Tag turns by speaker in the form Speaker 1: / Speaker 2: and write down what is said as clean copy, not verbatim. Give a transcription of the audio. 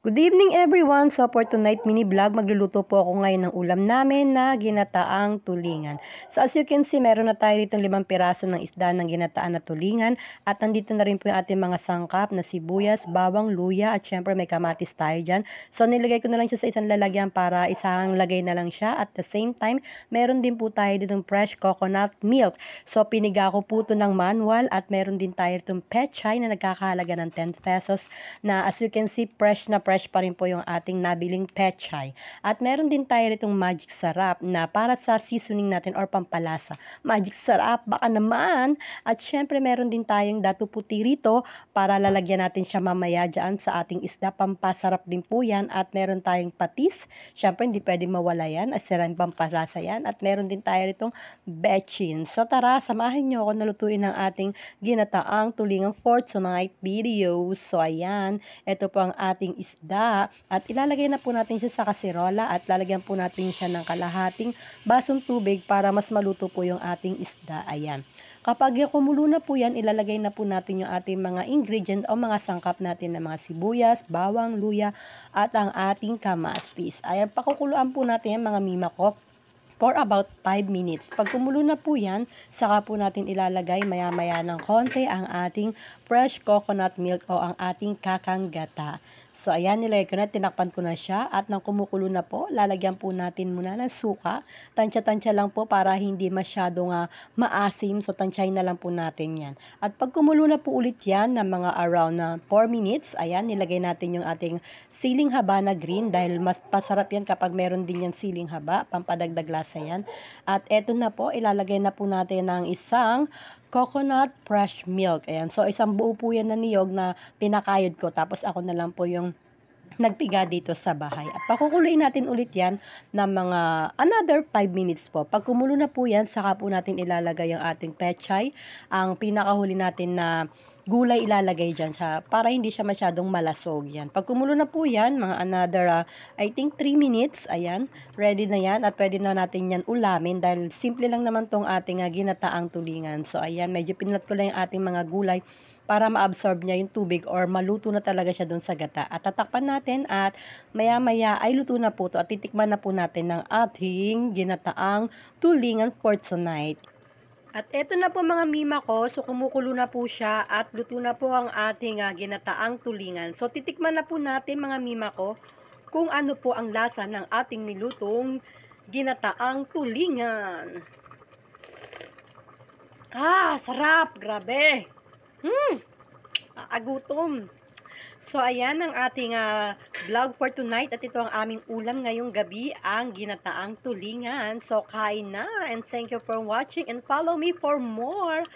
Speaker 1: Good evening everyone! So for tonight mini vlog, magluluto po ako ngayon ng ulam namin na ginataang tulingan. So as you can see, meron na tayo dito 5 piraso ng isda ng ginataan na tulingan. At nandito na rin po yung ating mga sangkap na sibuyas, bawang, luya at syempre may kamatis tayo dyan. So nilagay ko na lang siya sa isang lalagyan para isang lagay na lang siya. At the same time, meron din po tayo dito fresh coconut milk. So piniga ko po ito ng manual at meron din tayo itong pechay na nagkakahalaga ng 10 pesos na as you can see, fresh pa rin po yung ating nabiling pechay. At meron din tayo itong magic sarap na para sa seasoning natin or pampalasa. Magic sarap, baka naman. At syempre meron din tayong datu puti rito para lalagyan natin siya mamaya dyan sa ating isda. Pampasarap din po yan. At meron tayong patis. Syempre hindi pwede mawala yan. Asiran pampalasa yan. At meron din tayo itong bechin. So tara, samahan nyo ako na lutuin ng ating ginataang tulingan for tonight video. So ayan, ito po ang ating isda at ilalagay na po natin siya sa kaserola at lalagyan po natin siya ng kalahating basong tubig para mas maluto po yung ating isda. Ayan. Kapag kumulo na po yan, ilalagay na po natin yung ating mga ingredient o mga sangkap natin na mga sibuyas, bawang, luya at ang ating kamatis. Ayan, pakukuluan po natin yan mga mima ko for about 5 minutes. Pag kumulo na po yan, saka po natin ilalagay maya-maya ng konti ang ating fresh coconut milk o ang ating kakanggata. So, ayan, nilagay ko na, tinakpan ko na siya. At nang kumukulo na po, lalagyan po natin muna ng suka. Tansya-tansya lang po para hindi masyadong maasim. So, tansyahin na lang po natin yan. At pag kumulo na po ulit yan ng mga around 4 minutes, ayan, nilagay natin yung ating siling haba na green. Dahil mas pasarap yan kapag meron din yan siling haba. Pampadagdag lasa yan. At eto na po, ilalagay na po natin ng isang coconut fresh milk. Ayan. So, isang buo po yan na niyog na pinakayod ko. Tapos ako na lang po yung nagpiga dito sa bahay. At pakukuluin natin ulit yan ng mga another 5 minutes po. Pag kumulo na po yan, saka po natin ilalagay yung ating pechay. Ang pinakahuli natin na gulay ilalagay dyan siya para hindi siya masyadong malasog yan. Pag kumulo na po yan, mga another I think 3 minutes, ayan, ready na yan at pwede na natin yan ulamin dahil simple lang naman tong ating ginataang tulingan. So ayan, medyo pinlat ko lang yung ating mga gulay para ma-absorb niya yung tubig or maluto na talaga siya dun sa gata. At tatakpan natin at maya-maya ay luto na po to at titikman na po natin ng ating ginataang tulingan for tonight. At eto na po mga mima ko, so kumukulo na po siya at luto na po ang ating ginataang tulingan. So titikman na po natin mga mima ko kung ano po ang lasa ng ating nilutong ginataang tulingan. Sarap! Grabe! Agutom! So, ayan ang ating vlog for tonight. At ito ang aming ulam ngayong gabi, ang ginataang tulingan. So, kain na. And thank you for watching and follow me for more.